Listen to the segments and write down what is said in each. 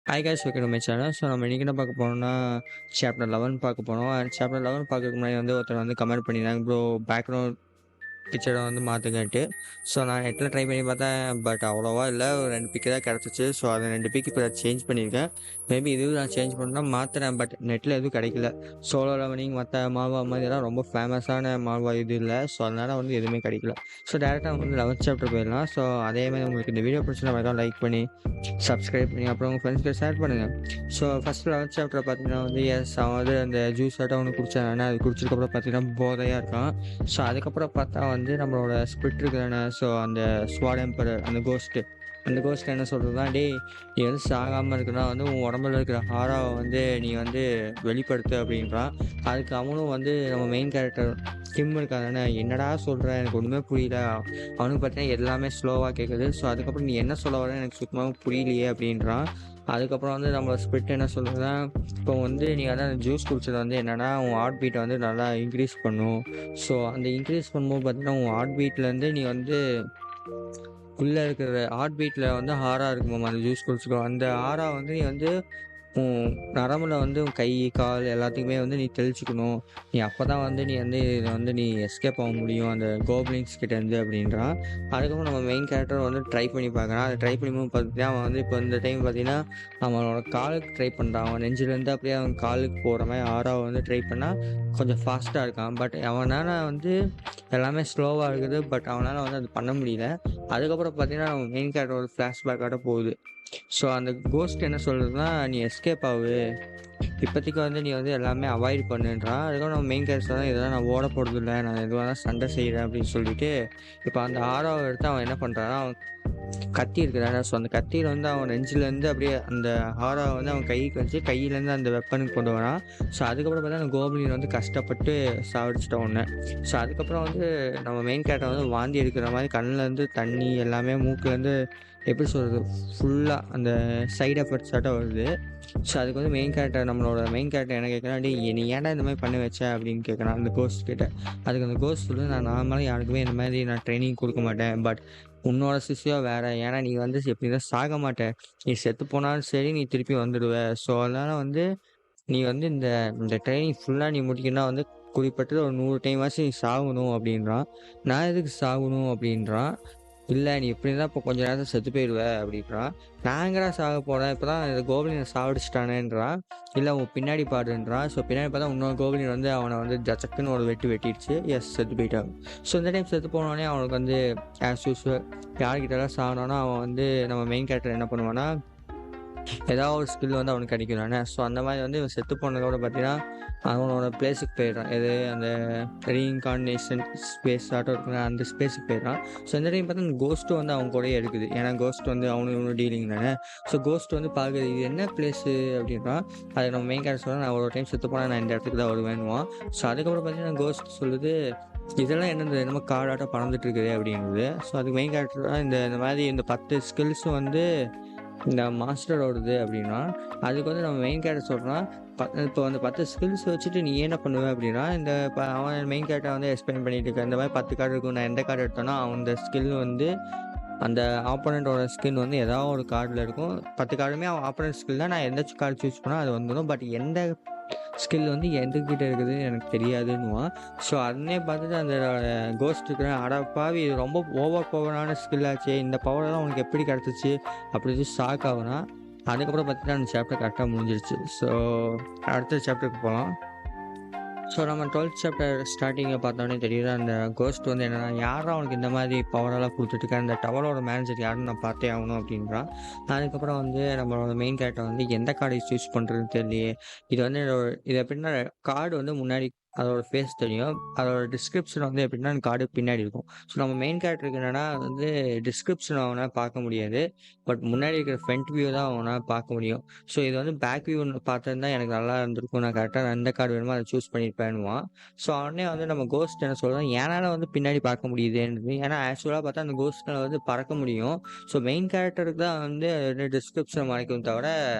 Hi guys, welcome to my channel. So நம்ம இன்றைக்கி என்ன பார்க்க போனோம்னா, சாப்டர் 11 பார்க்க போனோம். சாப்டர் 11 பார்க்கறதுக்கு முன்னாடி ஒருத்தர் கமெண்ட் பண்ணியிருந்தாங்க, ப்ரோ பேக்ரவுண்ட் பிக்சரை மாற்றுங்கன்ட்டு. ஸோ நான் நெட்டில் ட்ரை பண்ணி பார்த்தேன், பட் அவ்வளோவா இல்லை. ஒரு 2 பிக்கு தான் கிடச்சிச்சு. ஸோ அதை 2 பிக்கு இப்போ சேஞ்ச் பண்ணியிருக்கேன். மேபி இதுவும் நான் சேஞ்ச் பண்ணால் மாற்றுறேன், பட் நெட்டில் எதுவும் கிடைக்கல. சோலோ லெவனிங் மற்ற மால்வா மாதிரிலாம் ரொம்ப ஃபேமஸான மால்வா இது இல்லை. ஸோ அதனால் எதுவுமே கிடைக்கல. ஸோ டேரெக்டாக 11th சாப்டர் போயிடலாம். ஸோ அதேமாதிரி உங்களுக்கு இந்த வீடியோ பிடிச்சா மறக்காம லைக் பண்ணி சப்ஸ்கிரைப் பண்ணி அப்புறம் உங்கள் ஃப்ரெண்ட்ஸ்க்கு ஷேர் பண்ணுங்கள். ஸோ ஃபஸ்ட் 11th சாப்டர் பார்த்தீங்கன்னா அவன் அந்த ஜூஸ் ஆட்டம் ஒன்று குடிச்சாங்க. அது குடிச்சதுக்கப்புறம் பார்த்தீங்கன்னா போதையாக இருக்கான். ஸோ அதுக்கப்புறம் பார்த்தா நம்மளோட ஸ்பிரிட் இருக்கிறானே, ஸோ அந்த ஸ்வாட் எம்பரர், அந்த கோஸ்ட் என்ன சொல்கிறதுனா, டேய் நீ சாகாமல் இருக்குன்னா உன் உடம்புல இருக்கிற ஹாராவை நீ வெளிப்படுத்து அப்படின்றான். அதுக்கு அவனும் நம்ம மெயின் கேரக்டர் கிம் இருக்காதானே, என்னடா சொல்கிற, எனக்கு ஒன்றுமே புரியல. அவனுக்கு பார்த்தீங்கன்னா எல்லாமே ஸ்லோவாக கேட்குது. ஸோ அதுக்கப்புறம் நீ என்ன சொல்ல வர எனக்கு சுத்தமாக புரியலையே அப்படின்றான். அதுக்கப்புறம் நம்மளோட ஸ்பிரிட் என்ன சொல்லுதுன்னா, இப்போ நீ அந்த ஜூஸ் குடிச்சது என்னென்னா உன் ஹார்ட் பீட்டை நல்லா இன்க்ரீஸ் பண்ணும். ஸோ அந்த இன்க்ரீஸ் பண்ணும்போது பார்த்தீங்கன்னா உன் ஹார்ட் பீட்லேருந்து நீ உள்ளே இருக்கிற ஹார்ட் பீட்டில் ஹாரா இருக்குமாம். அந்த ஜூஸ் குடிச்சிக்கோ. அந்த ஹாரா நீ உன் நரம்பில் உன் கை கால் எல்லாத்துக்குமே நீ தெளிச்சுக்கணும். நீ அப்போ தான் நீ இதை நீ எஸ்கேப் ஆக முடியும் அந்த கோப்ளின்ஸ் கிட்டேருந்து அப்படின்றான். அதுக்கப்புறம் நம்ம மெயின் கேரக்டர் ட்ரை பண்ணி பார்க்குறான். அதை ட்ரை பண்ணும்போது பார்த்தீங்கன்னா அவன் இப்போ இந்த டைம் பார்த்தீங்கன்னா அவனோட காலுக்கு ட்ரை பண்ணுறான். அவன் நெஞ்சிலேருந்து அப்படியே அவன் காலுக்கு போகிற மாதிரி ஆறாவை ட்ரை பண்ணால் கொஞ்சம் ஃபாஸ்ட்டாக இருக்கான். பட் அவனால் எல்லாமே ஸ்லோவாக இருக்குது. பட் அவனால் அது பண்ண முடியல. அதுக்கப்புறம் பார்த்தீங்கன்னா நம்ம மெயின் கேரக்டரோட ஃப்ளாஷ்பேக்காக போகுது. ஸோ அந்த கோஸ்ட் என்ன சொல்கிறதுனா, நீ எஸ்கேப் ஆகு, இப்போதைக்கு நீ எல்லாமே அவாய்ட் பண்ணுன்றான். அதுக்கப்புறம் நம்ம மெயின் கேரக்டர் தான் இதெல்லாம் நான் ஓட போகிறது இல்லை, நான் எதுவாக தான் சண்டை செய்கிறேன் அப்படின்னு சொல்லிட்டு இப்போ அந்த ஆறாவை எடுத்து அவன் என்ன பண்ணுறான்னா, அவன் கத்தி இருக்குதானே, ஸோ அந்த கத்தியில் அவன் நெஞ்சிலேருந்து அப்படியே அந்த ஹாராவை அவன் கைக்கு வச்சு கையிலேருந்து அந்த வெப்பனுக்கு கொண்டு வரான். ஸோ அதுக்கப்புறம் பார்த்தா அந்த கோப்ளின் கஷ்டப்பட்டு சாவடிச்சிட்ட ஒன்று. ஸோ அதுக்கப்புறம் நம்ம மெயின் கேரக்டர் வாந்தி எடுக்கிற மாதிரி கண்ணிலேருந்து தண்ணி எல்லாமே மூக்குலேருந்து எப்படி சொல்கிறது, ஃபுல்லாக அந்த சைடு எஃபெக்ட்ஸ் ஆட்டம் வருது. ஸோ அதுக்கு நம்மளோட மெயின் கேரக்டர் என்ன கேட்குறான், டே நீ ஏன்டா இந்த மாதிரி பண்ணி வச்ச அப்படின்னு கேட்குறான் அந்த கோஸ்ட் கிட்ட. அதுக்கு அந்த கோஸ்ட் சொல்லி, நான் நார்மலாக யாருக்குமே இந்த மாதிரி நான் ட்ரைனிங் கொடுக்க மாட்டேன், பட் உன்னோட சிஷ்யம் வேறு. ஏன்னா நீ எப்படி தான் சாக மாட்டேன், நீ செத்து போனாலும் சரி நீ திருப்பி வந்துடுவ. ஸோ அதனால் நீ இந்த இந்த ட்ரைனிங் ஃபுல்லாக நீ முடிக்கணும்னா குறிப்பிட்டு ஒரு 100 டைம் நீ சாகணும் அப்படின்றான். நான் எதுக்கு சாகணும் அப்படின்றான். இல்லை நீ எப்படி தான் இப்போ கொஞ்சம் நேரத்தில் செத்து போயிடுவ அப்படின்றான். நான் எங்கடா சாக போகிறேன், இப்போ தான் இந்த கோப்ளினை சாவடிச்சிட்டானேன்றான். இல்லை உன் பின்னாடி பாடுன்றான். ஸோ பின்னாடி பார்த்தா இன்னொரு கோப்ளின் அவனை ஜச்சக்குன்னு ஒரு வெட்டிடுச்சு. எஸ், செத்து போயிட்டாங்க. ஸோ இந்த டைம் செத்து போனோடனே அவனுக்கு ஆஸ் யூஸ்வல் யார்கிட்டலாம் சாகணுன்னா அவன் நம்ம மெயின் கேரக்டர் என்ன பண்ணுவான்னா, ஏதாவது ஒரு ஸ்கில் அவனுக்கு கிடைக்கும் தானே. ஸோ அந்த மாதிரி இவன் செத்து போனதோட பார்த்தீங்கன்னா அவனோட பிளேஸுக்கு போயிடுறான். எது அந்த ரீஇன்கார்னேஷன் ஸ்பேஸ் ஆட்டோ இருக்குங்க, அந்த ஸ்பேஸுக்கு போயிடுறான். ஸோ இந்த டைம் பார்த்தா அந்த கோஸ்ட்டு அவன் கூடயே எடுக்குது. ஏன்னா கோஸ்ட் அவனுக்கு டீலிங் தானே. ஸோ கோஸ்ட் பார்க்குறது இது என்ன பிளேஸு அப்படின்றான். அது நம்ம மெயின் கேரக்டர் சொல்ல, நான் ஒரு டைம் செத்து போனால் நான் இந்த இடத்துக்கு தான் வருவேன்னுவான். ஸோ அதுக்கப்புறம் பார்த்தீங்கன்னா கோஸ்ட் சொல்லுது, இதெல்லாம் என்னமோ காடாட்டம் பறந்துட்டு இருக்குது அப்படின்றது. ஸோ அதுக்கு மெயின் கேரக்டர் தான் இந்த மாதிரி இந்த 10 ஸ்கில்ஸும் இந்த மாஸ்டரோடது அப்படின்னா. அதுக்கு நம்ம மெயின் கேரக்டர் சொல்கிறான், இப்போ அந்த 10 ஸ்கில்ஸ் வச்சுட்டு நீ என்ன பண்ணுவேன் அப்படின்னா, இந்த அவன் மெயின் கேரக்டர் எக்ஸ்பிளைன் பண்ணிட்டு இருக்க, இந்த மாதிரி 10 கார்டு இருக்கும், நான் எந்த கார்டு எடுத்தோன்னா அந்த ஸ்கில் அந்த ஆப்போனண்ட்டோட ஸ்கின் ஏதாவது ஒரு கார்டில் இருக்கும். 10 கார்டுமே அவன் ஆப்போனண்ட் ஸ்கில் தான். நான் எந்த கார்டு சூஸ் பண்ணால் அது வந்துடும். பட் எந்த ஸ்கில் எதுக்கிட்ட இருக்குதுன்னு எனக்கு தெரியாதுன்னுவான். ஸோ அதனே பார்த்துட்டு அந்த கோஸ்ட் இருக்கிற, அடப்பாவி இது ரொம்ப ஓவர் பவரான ஸ்கில் ஆச்சு, இந்த பவரெல்லாம் உனக்கு எப்படி கிடச்சிச்சு அப்படி ஷாக் ஆகுனா. அதுக்கப்புறம் பார்த்தீங்கன்னா அந்த சாப்டர் கரெக்டாக முடிஞ்சிருச்சு. ஸோ அடுத்த சாப்டருக்கு போகலாம். ஸோ நம்ம 12th சாப்டர் ஸ்டார்டிங்கில் பார்த்தோன்னே தெரியுது, அந்த கோஸ்ட் என்னென்னா, யாரும் அவனுக்கு இந்த மாதிரி பவரெல்லாம் கொடுத்துட்ருக்கேன், அந்த டவரோட மேனேஜர் யாருன்னு நான் பார்த்தே ஆகணும் அப்படின்றான். அதுக்கப்புறம் நம்மளோட மெயின் கேரக்டர் எந்த கார்டை சூஸ் பண்ணுறதுன்னு தெரியலையே. இது இது எப்படின்னா, கார்டு முன்னாடி அதோட ஃபேஸ் தெரியும், அதோட டிஸ்கிரிப்ஷன் எப்படின்னா கார்டு பின்னாடி இருக்கும். ஸோ நம்ம மெயின் கேரக்டருக்கு என்னென்னா டிஸ்கிரிப்ஷன் அவனால் பார்க்க முடியாது, பட் முன்னாடி இருக்கிற ஃப்ரண்ட் வியூ தான் அவனால் பார்க்க முடியும். ஸோ இது பேக் வியூ பார்த்துருந்தா எனக்கு நல்லா இருந்திருக்கும், நான் கரெக்டாக எந்த கார்டு வேணுமோ அதை சூஸ் பண்ணியிருப்பேன்னுவான். ஸோ உடனே நம்ம கோஸ்ட் என்ன சொல்கிறோம், ஏன்னால பின்னாடி பார்க்க முடியுதுன்றது. ஏன்னா ஆக்சுவலாக பார்த்தா அந்த கோஸ்ட்டில் பறக்க முடியும். ஸோ மெயின் கேரக்டருக்கு தான் டிஸ்கிரிப்ஷன் மறைக்கும் தவிர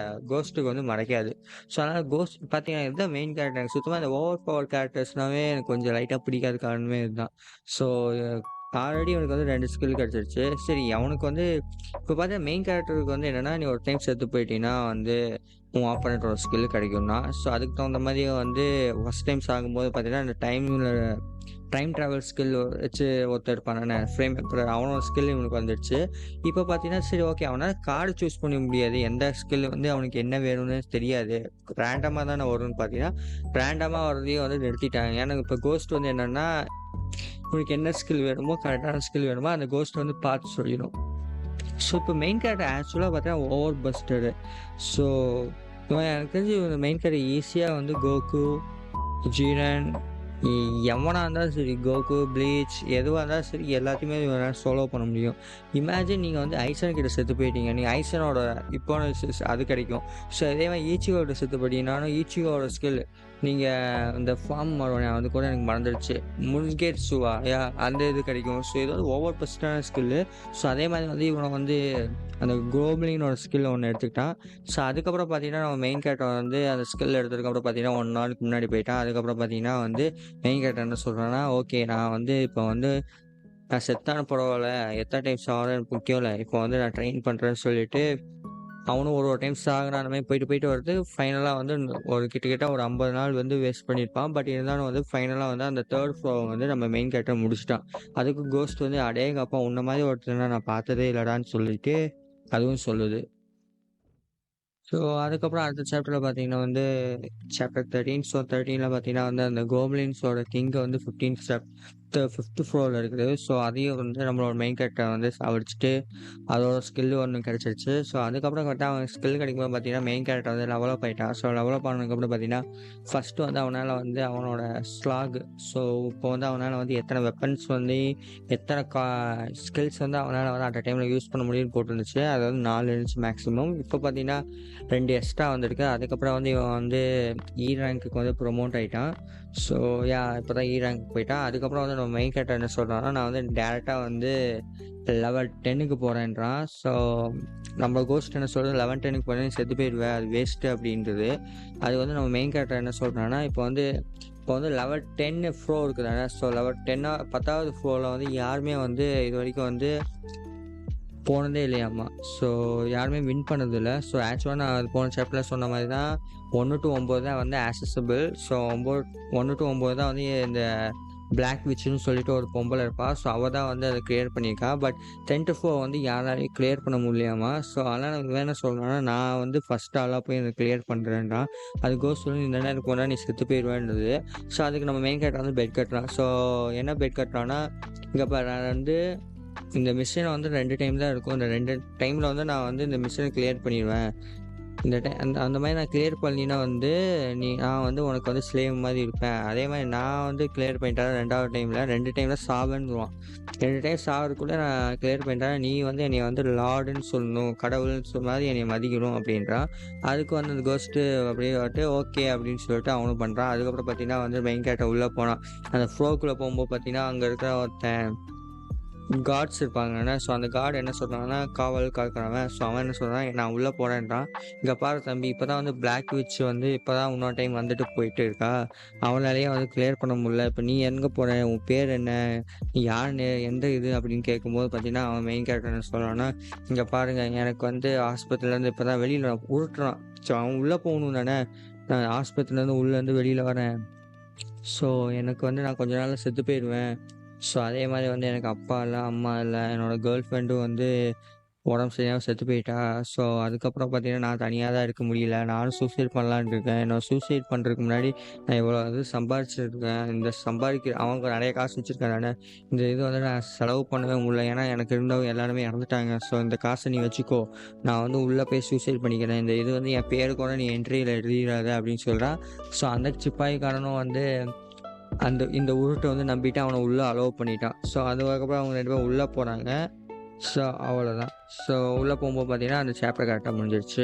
கோஸ்ட்டுக்கு மறைக்காது. ஸோ அதனால் கோஸ்ட் பார்த்தீங்கன்னா இதுதான் மெயின் கேரக்டர். எனக்கு சுத்தமாக இந்த ஓவர் பவர் கேரக்டர்ஸ்னாவே எனக்கு கொஞ்சம் லைட்டாக பிடிக்காத காரணமே இதுதான். ஸோ ஆல்ரெடி இவனுக்கு வந்து 2 ஸ்கில் கிடச்சிருச்சு. சரி அவனுக்கு வந்து இப்போ பார்த்தா மெயின் கேரக்டருக்கு வந்து என்னன்னா, நீ ஒரு டைம் செத்து போயிட்டீன்னா வந்து உன் ஆப்போனன்ட்டோட ஸ்கில் கிடைக்கும்னா. ஸோ அதுக்கு தகுந்த மாரி வந்து ஃபர்ஸ்ட் டைம் சாகும்போது பார்த்தீங்கன்னா, அந்த டைம் ட்ராவல் ஸ்கில் வச்சு ஒருத்தன் இருப்பான் ஃப்ரேம் மேக்கர் அவனோட ஸ்கில் இவனுக்கு வந்துடுச்சு. இப்போ பார்த்தீங்கன்னா, சரி ஓகே அவனால் கார்டு சூஸ் பண்ண முடியாது. எந்த ஸ்கில் வந்து அவனுக்கு என்ன வேணும்னு தெரியாது. ரேண்டமாக தானே வரும்னு பார்த்தீங்கன்னா, ரேண்டமாக வரதையும் வந்து நிறுத்திட்டாங்க. ஏன்னா இப்போ கோஸ்ட் வந்து என்னென்னா, உனக்கு என்ன ஸ்கில் வேணுமோ கரெக்டான ஸ்கில் வேணுமோ அந்த கோஸ்ட் வந்து பார்த்து சொல்லிடும். ஸோ இப்போ மெயின் கேரக்டர் ஆக்சுவலாக பார்த்தீங்கன்னா ஓவர் பஸ்டடு. ஸோ எனக்கு தெரிஞ்சு மெயின் கேரக்டர் ஈஸியாக வந்து கோகு, ஜீரன், எவனாக இருந்தாலும் சரி, கோகு, ப்ளீச் எதுவாக இருந்தாலும் சரி எல்லாத்தையுமே இவனால் சோலோ பண்ண முடியும். இமேஜின் நீங்கள் வந்து ஐசன் கிட்ட செத்து போயிட்டீங்க, நீங்கள் ஐசனோட இப்போ அது கிடைக்கும். ஸோ இதே மாதிரி ஈச்சியோட செத்து போயிட்டீங்கன்னாலும் ஈச்சியோட ஸ்கில் நீங்கள் இந்த ஃபார்ம் வருவானே அது கூட எனக்கு மறந்துடுச்சு, முன்கேட்சுவா அந்த இது கிடைக்கும். ஸோ இது வந்து ஓவர் பெஸ்ட்டான ஸ்கில்லு. ஸோ அதே மாதிரி வந்து இவனை வந்து அந்த குளோபலினோட ஸ்கில் ஒன்று எடுத்துக்கிட்டான். ஸோ அதுக்கப்புறம் பார்த்தீங்கன்னா நம்ம மெயின் கேரக்டர் வந்து அந்த ஸ்கில் எடுத்ததுக்கப்புறம் பார்த்தீங்கன்னா 1 நாளுக்கு முன்னாடி போயிட்டான். அதுக்கப்புறம் பார்த்தீங்கன்னா வந்து மெயின் கேரக்டர் என்ன சொல்கிறான்னா, ஓகே நான் வந்து இப்போ வந்து நான் செத்தாலும் பரவாயில்ல, எத்தனை டைம் சாகிறேன் எனக்கு முக்கியம் இல்லை, இப்போ வந்து நான் ட்ரெயின் பண்ணுறேன்னு சொல்லிட்டு அவனும் ஒரு டைம் சாகுறான். அந்த மாதிரி போயிட்டு வருது. ஃபைனலாக வந்து ஒரு கிட்டத்தட்ட ஒரு 50 நாள் வந்து வேஸ்ட் பண்ணியிருப்பான். பட் இருந்தாலும் வந்து ஃபைனலாக வந்து அந்த 3rd ஃப்ளோரை வந்து நம்ம மெயின் கேரக்டர் முடிச்சிட்டான். அதுக்கு கோஸ்ட் வந்து அடேங்கப்பா உன்ன மாதிரி ஒருத்தனை நான் பார்த்ததே இல்லைடான்னு சொல்லிட்டு அதுவும் சொல்லுது. ஸோ அதுக்கப்புறம் அடுத்த சாப்டரில் பார்த்தீங்கன்னா வந்து சாப்டர் 13. ஸோ 13ல் பார்த்தீங்கன்னா வந்து அந்த கோப்ளின்ஸோட கிங்கை வந்து 5th ஃப்ளோரில் இருக்குது. ஸோ அதையும் வந்து நம்மளோட மெயின் கேரக்டரை வந்து சாவடிச்சுட்டு அதோட ஸ்கில்லு ஒன்று கிடச்சிருச்சு. ஸோ அதுக்கப்புறம் கரெக்டாக அவன் ஸ்கில் கிடைக்கும்போது பார்த்தீங்கன்னா மெயின் கேரக்டர் வந்து லெவலப் ஆகிட்டான். ஸோ லெவலப் ஆனதுக்கப்புறம் பார்த்தீங்கன்னா ஃபஸ்ட்டு வந்து அவனால் வந்து அவனோட ஸ்லாக், ஸோ இப்போ வந்து அவனால் வந்து எத்தனை வெப்பன்ஸ் வந்து எத்தனை ஸ்கில்ஸ் வந்து அவனால் வந்து அட் டைமில் யூஸ் பண்ண முடியும்னு போட்டுருந்துச்சு. அது வந்து 4 இருந்துச்சு மேக்ஸிமம். இப்போ பார்த்தீங்கன்னா 2 எக்ஸ்ட்ரா வந்திருக்கு. அதுக்கப்புறம் வந்து இவன் வந்து இ ரேங்க்குக்கு வந்து ப்ரொமோட் ஆகிட்டான். ஸோ இப்போ தான் இ ரேங்க் போயிட்டான். அதுக்கப்புறம் வந்து நம்ம மெயின் கேரக்டர் என்ன சொல்கிறான்னா, நான் வந்து டேரெக்டாக வந்து லெவல் 10க்கு போகிறேன்றான். ஸோ நம்ம கோஸ்ட் என்ன சொல்கிறது, 11 10க்கு போகிறேன் செத்து போயிடுவேன், அது வேஸ்ட்டு அப்படின்றது. அது வந்து நம்ம மெயின் கேரக்டர் என்ன சொல்கிறான்னா, இப்போ வந்து லெவல் 10 ஃப்ளோ இருக்குதானே. ஸோ லெவல் 10வது ஃப்ளோவில் வந்து யாருமே வந்து இது வரைக்கும் வந்து போனதே இல்லையாம்மா. ஸோ யாருமே வின் பண்ணதில்லை. ஸோ ஆக்சுவலாக நான் அது போன சாப்டரில் சொன்ன மாதிரி தான் 1 to 9 தான் வந்து ஆக்சசபிள். ஸோ 1 to 9 தான் வந்து இந்த பிளாக் விட்ச்னு சொல்லிட்டு ஒரு பொம்பளை இருப்பா. ஸோ அவள் தான் வந்து அதை கிளியர் பண்ணியிருக்கா. பட் 10 to 4 வந்து யாராலையும் கிளியர் பண்ண முடியாமா. ஸோ அதனால் எனக்கு என்ன சொல்கிறேன்னா, நான் வந்து ஃபஸ்ட் ஆளாக போய் எனக்கு கிளியர் பண்ணுறேன்டா. அது கோஸ் சொல்லி இந்த நேரம் போனால் நீ செத்து போயிடுவேன்றது. ஸோ அதுக்கு நம்ம மெயின் கேரக்டர் வந்து பெட் கட்டுறான். ஸோ என்ன பெட் கட்டுறான்னா, இங்கே பாரு நான் வந்து இந்த மிஷினை வந்து 2 டைம் தான் இருக்கும். இந்த 2 டைமில் வந்து நான் வந்து இந்த மிஷினை கிளியர் பண்ணிடுவேன். இந்த அந்த மாதிரி நான் கிளியர் பண்ணினா வந்து நான் வந்து உனக்கு வந்து ஸ்லேவ் மாதிரி இருப்பேன். அதே மாதிரி நான் வந்து கிளியர் பண்ணிட்டேன் 2வது டைமில் 2 டைமில் சாவேன்னுவான். 2 டைம் சாகிறதுக்குள்ளே நான் கிளியர் பண்ணிட்டேன், நீ வந்து என்னை வந்து லார்டுன்னு சொல்லணும், கடவுள்னு சொன்ன மாதிரி என்னை மதிக்கணும் அப்படின்றான். அதுக்கு வந்து அந்த கோஸ்ட்டு அப்படியே வந்துட்டு ஓகே அப்படின்னு சொல்லிட்டு அவனும் பண்ணுறான். அதுக்கப்புறம் பார்த்தீங்கன்னா வந்து மெயின் கேரக்டர் உள்ளே போனான். அந்த ஃப்ளோக்குள்ளே போகும்போது பார்த்தீங்கன்னா அங்கே இருக்கிற ஒருத்தன் காட்ஸ் இருப்பாங்கண்ணே. ஸோ அந்த கார்டு என்ன சொல்கிறாங்கன்னா, காவல் காக்கிறவன். ஸோ அவன் என்ன சொல்கிறான், நான் உள்ளே போகிறேன்றான். இங்கே பாரு தம்பி, இப்போ தான் வந்து பிளாக் விட்ச் வந்து இப்போ தான் இன்னொரு டைம் வந்துட்டு போயிட்டு இருக்கா, அவளாலேயே வந்து கிளியர் பண்ண முடியல. இப்போ நீ எங்கே போகிற, உன் பேர் என்ன, நீ யாருன்னு, எந்த இது அப்படின்னு கேட்கும்போது பார்த்தீங்கன்னா அவன் மெயின் கேரக்டர் என்ன சொல்கிறான்னா, இங்கே பாருங்கள் எனக்கு வந்து ஆஸ்பத்திரியிலேருந்து இப்போ தான் வெளியில் உருட்டுறான். ஸோ அவன் உள்ளே போகணும் தானே, நான் ஆஸ்பத்திரியிலேருந்து உள்ளேருந்து வெளியில் வரேன். ஸோ எனக்கு வந்து நான் கொஞ்ச நாளில் செத்து போயிடுவேன். ஸோ அதே மாதிரி வந்து எனக்கு அப்பா இல்லை, அம்மா இல்லை, என்னோடய கேர்ள் ஃப்ரெண்டும் வந்து உடம்பு சரியாமல் செத்து போயிட்டா. ஸோ அதுக்கப்புறம் பார்த்தீங்கன்னா நான் தனியாக தான் இருக்க முடியல, நானும் சூசைட் பண்ணலான்னு இருக்கேன். என்னோட சூசைட் பண்ணுறதுக்கு முன்னாடி நான் இவ்வளோ இது சம்பாரிச்சிருக்கேன், இந்த அவங்க நிறைய காசு வச்சுருக்கேன் நானே, இந்த இது வந்து நான் செலவு பண்ணவே முடியல, ஏன்னா எனக்கு இருந்தவங்க எல்லாருமே இறந்துட்டாங்க. ஸோ இந்த காசை நீ வச்சுக்கோ, நான் வந்து உள்ளே போய் சூசைட் பண்ணிக்கிறேன், இந்த இது வந்து என் பேரு கூட நீ என்ட்ரியில் எழுதிடாத அப்படின்னு சொல்கிறான். ஸோ அந்த சிப்பாய்க்காரனும் வந்து இந்த உருட்டை வந்து நம்பிட்டு அவனை உள்ளே அலோவ் பண்ணிட்டான். ஸோ அதுக்கப்புறம் அவங்க 2 பேரும் உள்ளே போகிறாங்க. ஸோ அவ்வளோதான். ஸோ உள்ளே போகும்போது பார்த்தீங்கன்னா அந்த சாப்டர் கரெக்டாக முடிஞ்சிருச்சு.